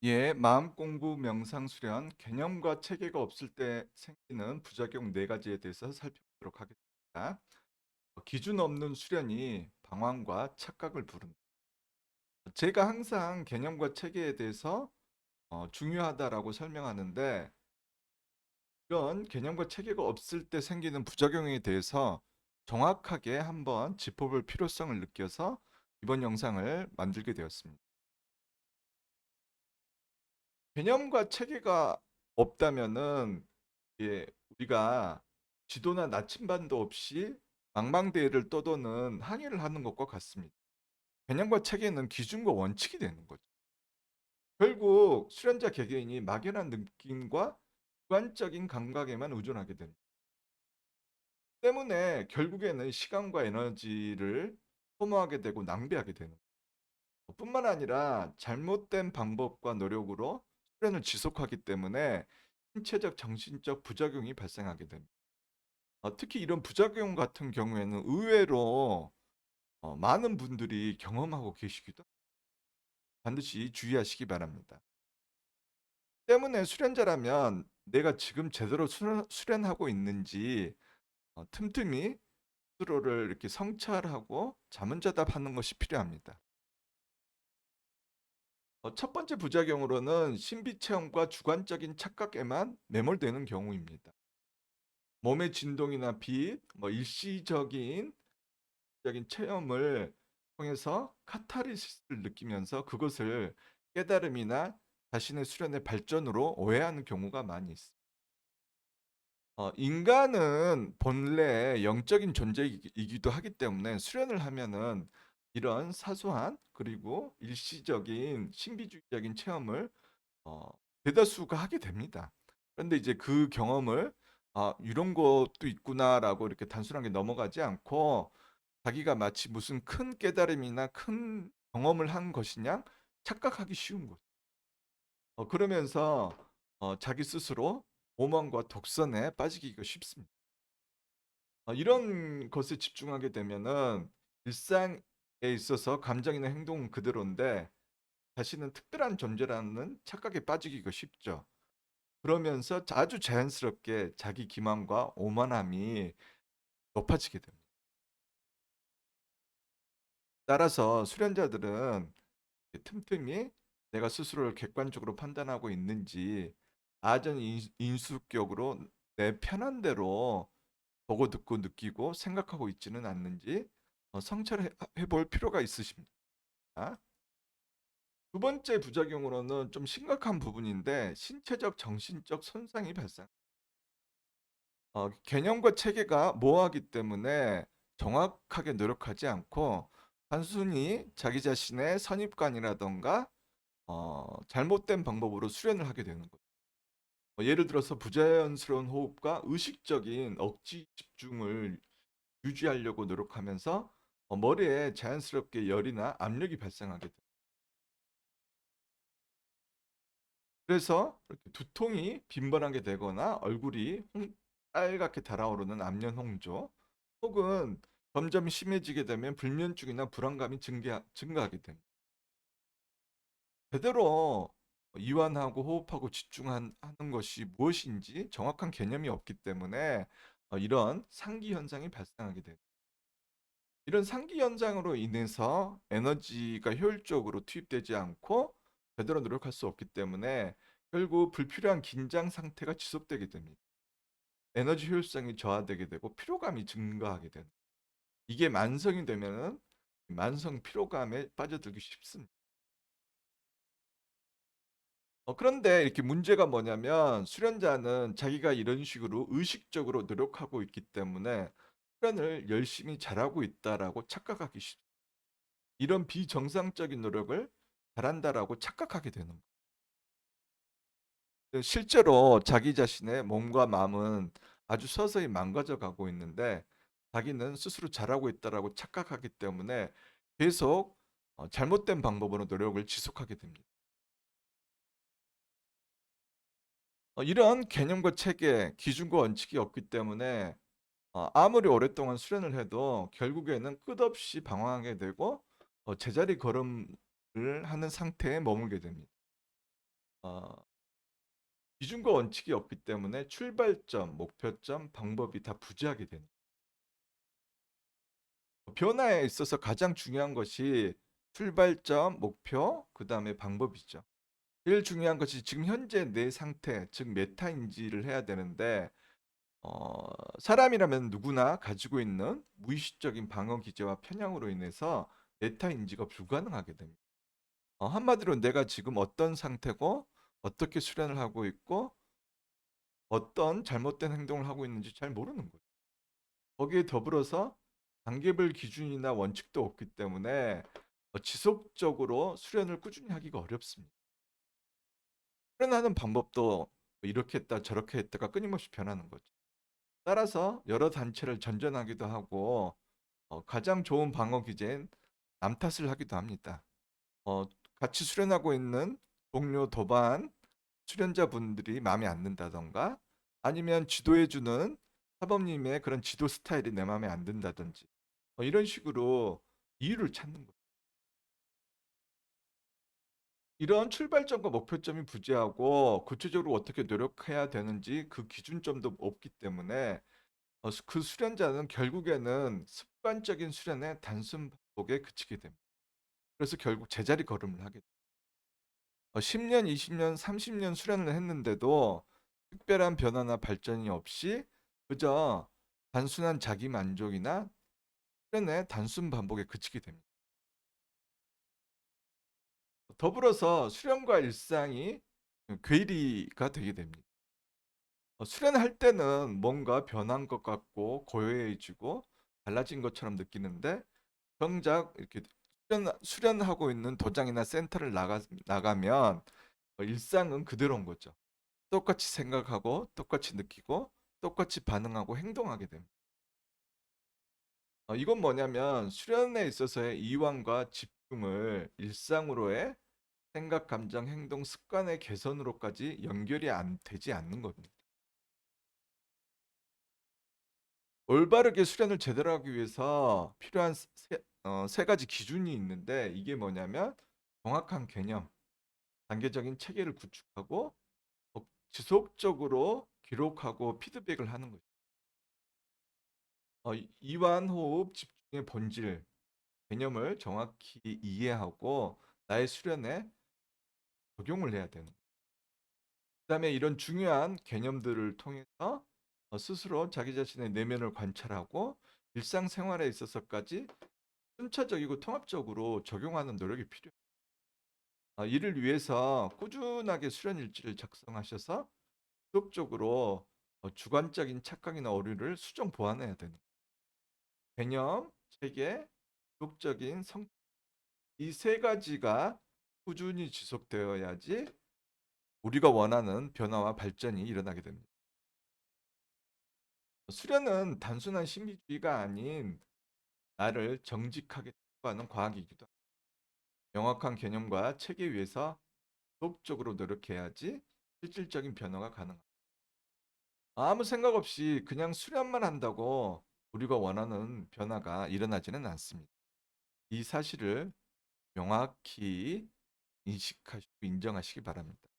예, 마음 공부, 명상 수련, 개념과 체계가 없을 때 생기는 부작용 네 가지에 대해서 살펴보도록 하겠습니다. 기준 없는 수련이 방황과 착각을 부른다. 제가 항상 개념과 체계에 대해서 중요하다라고 설명하는데, 이런 개념과 체계가 없을 때 생기는 부작용에 대해서 정확하게 한번 짚어볼 필요성을 느껴서 이번 영상을 만들게 되었습니다. 개념과 체계가 없다면은 우리가 지도나 나침반도 없이 망망대해를 떠도는 항해를 하는 것과 같습니다. 개념과 체계는 기준과 원칙이 되는 거죠. 결국 수련자 개개인이 막연한 느낌과 주관적인 감각에만 의존하게 됩니다. 때문에 결국에는 시간과 에너지를 소모하게 되고 낭비하게 되는 것 뿐만 아니라 잘못된 방법과 노력으로 수련을 지속하기 때문에 신체적, 정신적 부작용이 발생하게 됩니다. 특히 이런 부작용 같은 경우에는 의외로 많은 분들이 경험하고 계시기도 반드시 주의하시기 바랍니다. 때문에 수련자라면 내가 지금 제대로 수련하고 있는지 틈틈이 스스로를 이렇게 성찰하고 자문자답하는 것이 필요합니다. 첫 번째 부작용으로는 신비체험과 주관적인 착각에만 매몰되는 경우입니다. 몸의 진동이나 빛, 일시적인 체험을 통해서 카타르시스를 느끼면서 그것을 깨달음이나 자신의 수련의 발전으로 오해하는 경우가 많이 있습니다. 인간은 본래 영적인 존재이기도 하기 때문에 수련을 하면은 이런 사소한 그리고 일시적인 신비주의적인 체험을 어, 대다수가 하게 됩니다. 그런데 이제 그 경험을 이런 것도 있구나라고 이렇게 단순하게 넘어가지 않고 자기가 마치 무슨 큰 깨달음이나 큰 경험을 한 것이냐 착각하기 쉬운 거죠. 그러면서 자기 스스로 오만과 독선에 빠지기가 쉽습니다. 이런 것에 집중하게 되면은 일상에 있어서 감정이나 행동은 그대로인데 자신은 특별한 존재라는 착각에 빠지기가 쉽죠. 그러면서 아주 자연스럽게 자기 기만과 오만함이 높아지게 됩니다. 따라서 수련자들은 틈틈이 내가 스스로를 객관적으로 판단하고 있는지 아전 인수격으로 내 편한 대로 보고 듣고 느끼고 생각하고 있지는 않는지 성찰해 볼 필요가 있으십니다. 두 번째 부작용으로는 좀 심각한 부분인데 신체적 정신적 손상이 발생. 개념과 체계가 모호하기 때문에 정확하게 노력하지 않고 단순히 자기 자신의 선입관이라던가 잘못된 방법으로 수련을 하게 되는 거죠. 예를 들어서 부자연스러운 호흡과 의식적인 억지 집중을 유지하려고 노력하면서 머리에 자연스럽게 열이나 압력이 발생하게 돼요. 그래서 이렇게 두통이 빈번하게 되거나 얼굴이 빨갛게 달아오르는 안면 홍조 혹은 점점 심해지게 되면 불면증이나 불안감이 증가하게 됩니다. 제대로 이완하고 호흡하고 집중하는 것이 무엇인지 정확한 개념이 없기 때문에 이런 상기 현상이 발생하게 됩니다. 이런 상기 현상으로 인해서 에너지가 효율적으로 투입되지 않고 제대로 노력할 수 없기 때문에 결국 불필요한 긴장 상태가 지속되게 됩니다. 에너지 효율성이 저하되게 되고 피로감이 증가하게 되는. 이게 만성이 되면은 만성 피로감에 빠져들기 쉽습니다. 그런데 이렇게 문제가 뭐냐면 수련자는 자기가 이런 식으로 의식적으로 노력하고 있기 때문에 수련을 열심히 잘하고 있다라고 착각하기 쉽습니다. 이런 비정상적인 노력을 잘한다라고 착각하게 되는 거예요. 실제로 자기 자신의 몸과 마음은 아주 서서히 망가져 가고 있는데 자기는 스스로 잘하고 있다라고 착각하기 때문에 계속 잘못된 방법으로 노력을 지속하게 됩니다. 이러한 개념과 체계, 기준과 원칙이 없기 때문에 아무리 오랫동안 수련을 해도 결국에는 끝없이 방황하게 되고 제자리 걸음을 하는 상태에 머물게 됩니다. 어, 기준과 원칙이 없기 때문에 출발점, 목표점, 방법이 다 부재하게 되는. 변화에 있어서 가장 중요한 것이 출발점, 목표, 그 다음에 방법이죠. 제일 중요한 것이 지금 현재 내 상태, 즉 메타인지를 해야 되는데 어, 사람이라면 누구나 가지고 있는 무의식적인 방어 기제와 편향으로 인해서 메타인지가 불가능하게 됩니다. 한마디로 내가 지금 어떤 상태고 어떻게 수련을 하고 있고 어떤 잘못된 행동을 하고 있는지 잘 모르는 거예요. 거기에 더불어서 단계별 기준이나 원칙도 없기 때문에 지속적으로 수련을 꾸준히 하기가 어렵습니다. 수련하는 방법도 뭐 이렇게 했다 저렇게 했다가 끊임없이 변하는 거죠. 따라서 여러 단체를 전전하기도 하고 가장 좋은 방어 기제인 남 탓을 하기도 합니다. 어, 같이 수련하고 있는 동료 도반 수련자분들이 마음에 안 든다던가 아니면 지도해주는 사범님의 그런 지도 스타일이 내 마음에 안 든다든지 이런 식으로 이유를 찾는 거예요. 이런 출발점과 목표점이 부재하고 구체적으로 어떻게 노력해야 되는지 그 기준점도 없기 때문에 그 수련자는 결국에는 습관적인 수련의 단순 반복에 그치게 됩니다. 그래서 결국 제자리 걸음을 하게 돼요. 10년, 20년, 30년 수련을 했는데도 특별한 변화나 발전이 없이 그저 단순한 자기 만족이나 수련의 단순 반복에 그치게 됩니다. 더불어서 수련과 일상이 괴리가 되게 됩니다. 수련할 때는 뭔가 변한 것 같고 고요해지고 달라진 것처럼 느끼는데 정작 이렇게 수련하고 있는 도장이나 센터를 나가면 일상은 그대로인 거죠. 똑같이 생각하고 똑같이 느끼고 똑같이 반응하고 행동하게 됩니다. 이건 뭐냐면 수련에 있어서의 이완과 집중을 일상으로의 생각, 감정, 행동, 습관의 개선으로까지 연결이 안 되지 않는 겁니다. 올바르게 수련을 제대로 하기 위해서 필요한 세 가지 기준이 있는데 이게 뭐냐면 정확한 개념, 단계적인 체계를 구축하고 지속적으로 기록하고 피드백을 하는 거죠. 이완, 호흡, 집중의 본질, 개념을 정확히 이해하고 나의 수련에 적용을 해야 되는 거예요. 그다음에 이런 중요한 개념들을 통해서 스스로 자기 자신의 내면을 관찰하고 일상생활에 있어서까지 순차적이고 통합적으로 적용하는 노력이 필요해요. 이를 위해서 꾸준하게 수련 일지를 작성하셔서 지속적으로 주관적인 착각이나 오류를 수정 보완해야 되는 거예요. 개념, 체계, 지속적인 성, 이 세 가지가 꾸준히 지속되어야지 우리가 원하는 변화와 발전이 일어나게 됩니다. 수련은 단순한 심리주의가 아닌 나를 정직하게 하는 과학이기도 합니다. 명확한 개념과 체계 위에서 지속적으로 노력해야지 실질적인 변화가 가능합니다. 아무 생각 없이 그냥 수련만 한다고 우리가 원하는 변화가 일어나지는 않습니다. 이 사실을 명확히 인식하시고 인정하시기 바랍니다.